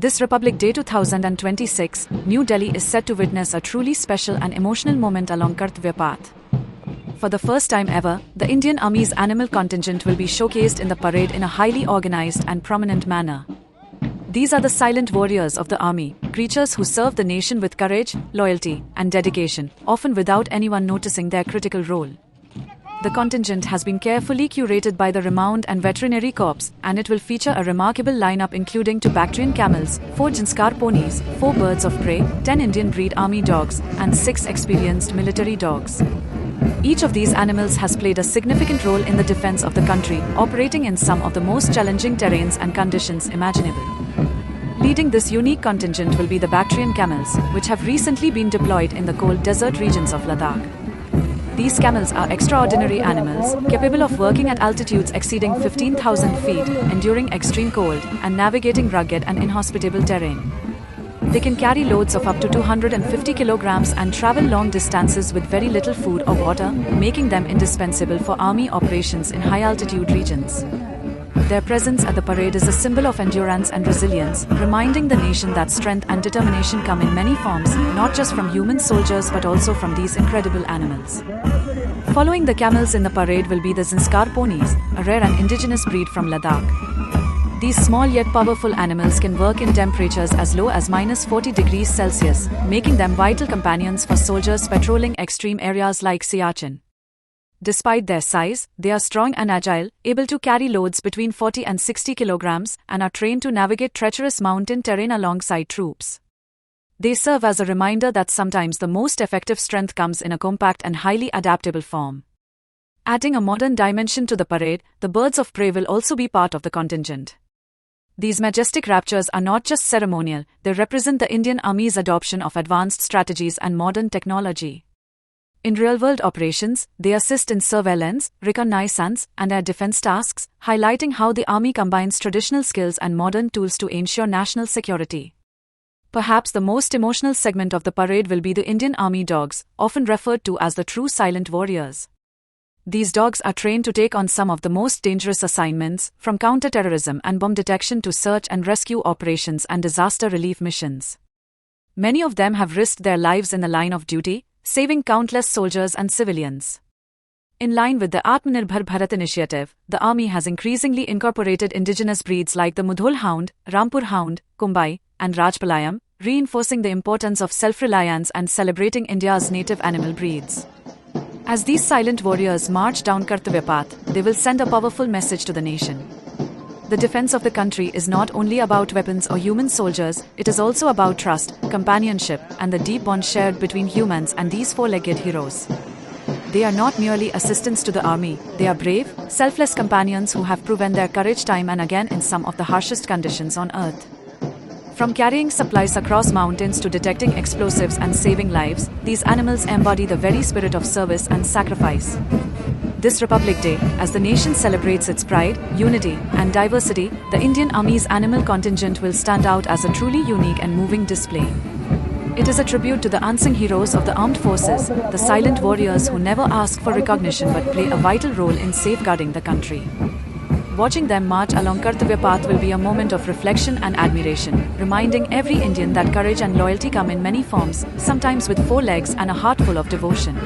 This Republic Day 2026, New Delhi is set to witness a truly special and emotional moment along Kartavya Path. For the first time ever, the Indian Army's animal contingent will be showcased in the parade in a highly organized and prominent manner. These are the silent warriors of the army, creatures who serve the nation with courage, loyalty, and dedication, often without anyone noticing their critical role. The contingent has been carefully curated by the renowned and veterinary corps, and it will feature a remarkable lineup including 2 Bactrian camels, 4 Zanskar ponies, 4 birds of prey, 10 Indian breed army dogs, and 6 experienced military dogs. Each of these animals has played a significant role in the defense of the country, operating in some of the most challenging terrains and conditions imaginable. Leading this unique contingent will be the Bactrian camels, which have recently been deployed in the cold desert regions of Ladakh. These camels are extraordinary animals, capable of working at altitudes exceeding 15,000 feet, enduring extreme cold, and navigating rugged and inhospitable terrain. They can carry loads of up to 250 kilograms and travel long distances with very little food or water, making them indispensable for army operations in high-altitude regions. Their presence at the parade is a symbol of endurance and resilience, reminding the nation that strength and determination come in many forms, not just from human soldiers but also from these incredible animals. Following the camels in the parade will be the Zanskar ponies, a rare and indigenous breed from Ladakh. These small yet powerful animals can work in temperatures as low as -40 degrees Celsius, making them vital companions for soldiers patrolling extreme areas like Siachen. Despite their size, they are strong and agile, able to carry loads between 40 and 60 kilograms, and are trained to navigate treacherous mountain terrain alongside troops. They serve as a reminder that sometimes the most effective strength comes in a compact and highly adaptable form. Adding a modern dimension to the parade, the birds of prey will also be part of the contingent. These majestic raptors are not just ceremonial, they represent the Indian Army's adoption of advanced strategies and modern technology. In real-world operations, they assist in surveillance, reconnaissance, and air defense tasks, highlighting how the Army combines traditional skills and modern tools to ensure national security. Perhaps the most emotional segment of the parade will be the Indian Army dogs, often referred to as the true silent warriors. These dogs are trained to take on some of the most dangerous assignments, from counter-terrorism and bomb detection to search and rescue operations and disaster relief missions. Many of them have risked their lives in the line of duty, saving countless soldiers and civilians. In line with the Atmanirbhar Bharat initiative, the Army has increasingly incorporated indigenous breeds like the Mudhol Hound, Rampur Hound, Kumbai, and Rajpalayam, reinforcing the importance of self-reliance and celebrating India's native animal breeds. As these silent warriors march down Kartavya Path, they will send a powerful message to the nation. The defense of the country is not only about weapons or human soldiers, it is also about trust, companionship, and the deep bond shared between humans and these four-legged heroes. They are not merely assistants to the army, they are brave, selfless companions who have proven their courage time and again in some of the harshest conditions on earth. From carrying supplies across mountains to detecting explosives and saving lives, these animals embody the very spirit of service and sacrifice. This Republic Day, as the nation celebrates its pride, unity, and diversity, the Indian Army's animal contingent will stand out as a truly unique and moving display. It is a tribute to the unsung heroes of the armed forces, the silent warriors who never ask for recognition but play a vital role in safeguarding the country. Watching them march along Kartavya Path will be a moment of reflection and admiration, reminding every Indian that courage and loyalty come in many forms, sometimes with 4 legs and a heart full of devotion.